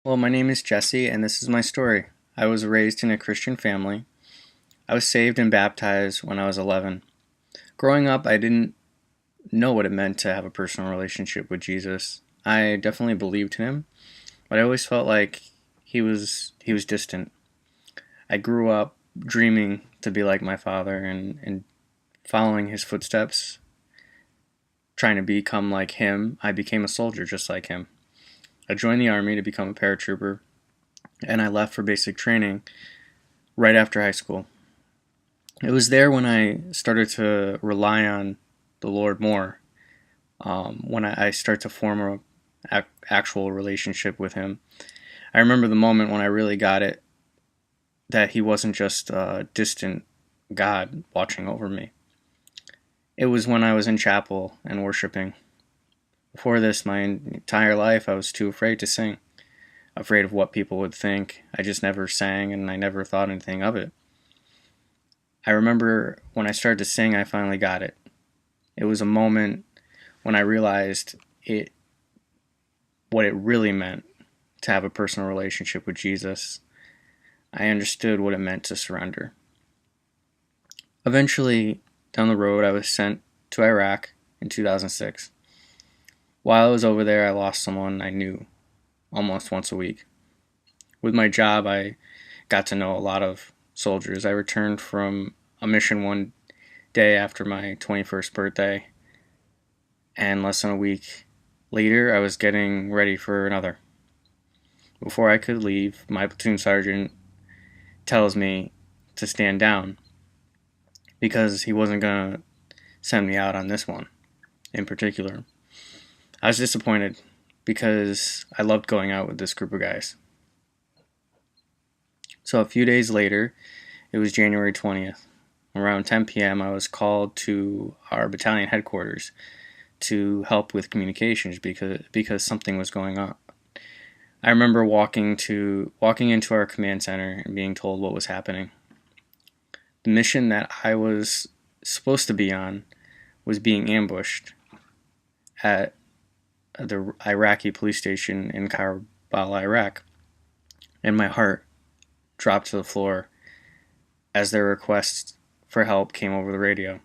Well, my name is Jesse, and this is my story. I was raised in a Christian family. I was saved and baptized when I was 11. Growing up, I didn't know what it meant to have a personal relationship with Jesus. I definitely believed in him, but I always felt like he was distant. I grew up dreaming to be like my father and following his footsteps, trying to become like him. I became a soldier just like him. I joined the army to become a paratrooper, and I left for basic training right after high school. It was there when I started to rely on the Lord more. When I start to form a actual relationship with Him. I remember the moment when I really got it that He wasn't just a distant God watching over me. It was when I was in chapel and worshiping. Before this, my entire life, I was too afraid to sing, afraid of what people would think. I just never sang and I never thought anything of it. I remember when I started to sing, I finally got it. It was a moment when I realized it what it really meant to have a personal relationship with Jesus. I understood what it meant to surrender. Eventually, down the road, I was sent to Iraq in 2006. While I was over there, I lost someone I knew almost once a week. With my job, I got to know a lot of soldiers. I returned from a mission one day after my 21st birthday, and less than a week later, I was getting ready for another. Before I could leave, my platoon sergeant tells me to stand down because he wasn't going to send me out on this one in particular. I was disappointed because I loved going out with this group of guys. So a few days later, it was January 20th. Around 10 p.m., I was called to our battalion headquarters to help with communications because something was going on. I remember walking into our command center and being told what was happening. The mission that I was supposed to be on was being ambushed at the Iraqi police station in Karbala, Iraq, and my heart dropped to the floor as their request for help came over the radio,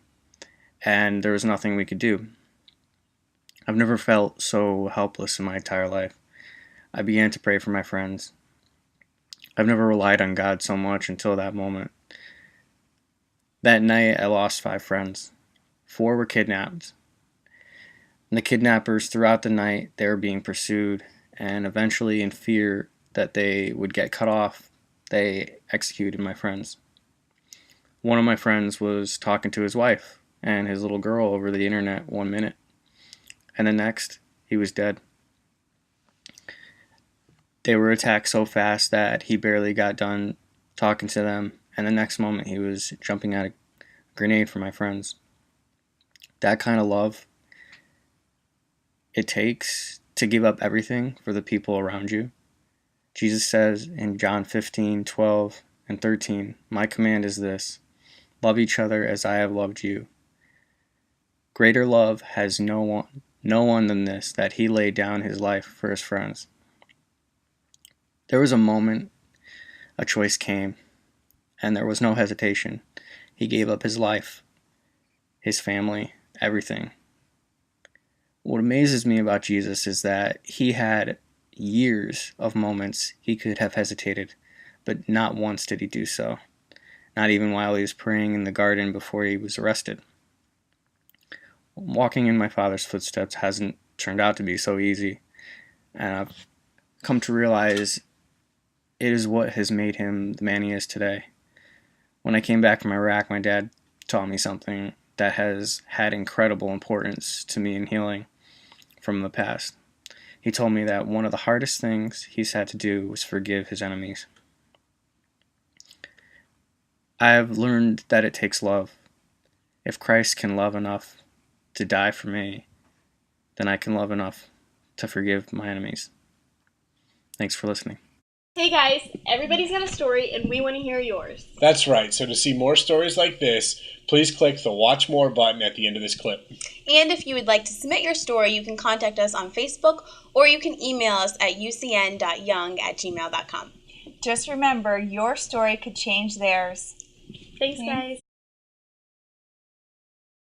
and there was nothing we could do. I've never felt so helpless in my entire life. I began to pray for my friends. I've never relied on God so much until that moment. That night, I lost 5 friends. 4 were kidnapped. And the kidnappers, throughout the night, they were being pursued, and eventually, in fear that they would get cut off, they executed my friends. One of my friends was talking to his wife and his little girl over the internet one minute, and the next, he was dead. They were attacked so fast that he barely got done talking to them, and the next moment, he was jumping at a grenade for my friends. That kind of love it takes to give up everything for the people around you. Jesus says in John 15:12 and 13, "My command is this: love each other as I have loved you. Greater love has no one than this, that he laid down his life for his friends." There was a moment, a choice came, and there was no hesitation. He gave up his life, his family, everything. What amazes me about Jesus is that he had years of moments he could have hesitated, but not once did he do so. Not even while he was praying in the garden before he was arrested. Walking in my Father's footsteps hasn't turned out to be so easy, and I've come to realize it is what has made him the man he is today. When I came back from Iraq, my dad taught me something that has had incredible importance to me in healing from the past. He told me that one of the hardest things he's had to do was forgive his enemies. I have learned that it takes love. If Christ can love enough to die for me, then I can love enough to forgive my enemies. Thanks for listening. Hey guys, everybody's got a story and we want to hear yours. That's right. So to see more stories like this, please click the Watch More button at the end of this clip. And if you would like to submit your story, you can contact us on Facebook or you can email us at ucn.young@gmail.com. Just remember, your story could change theirs. Thanks, guys.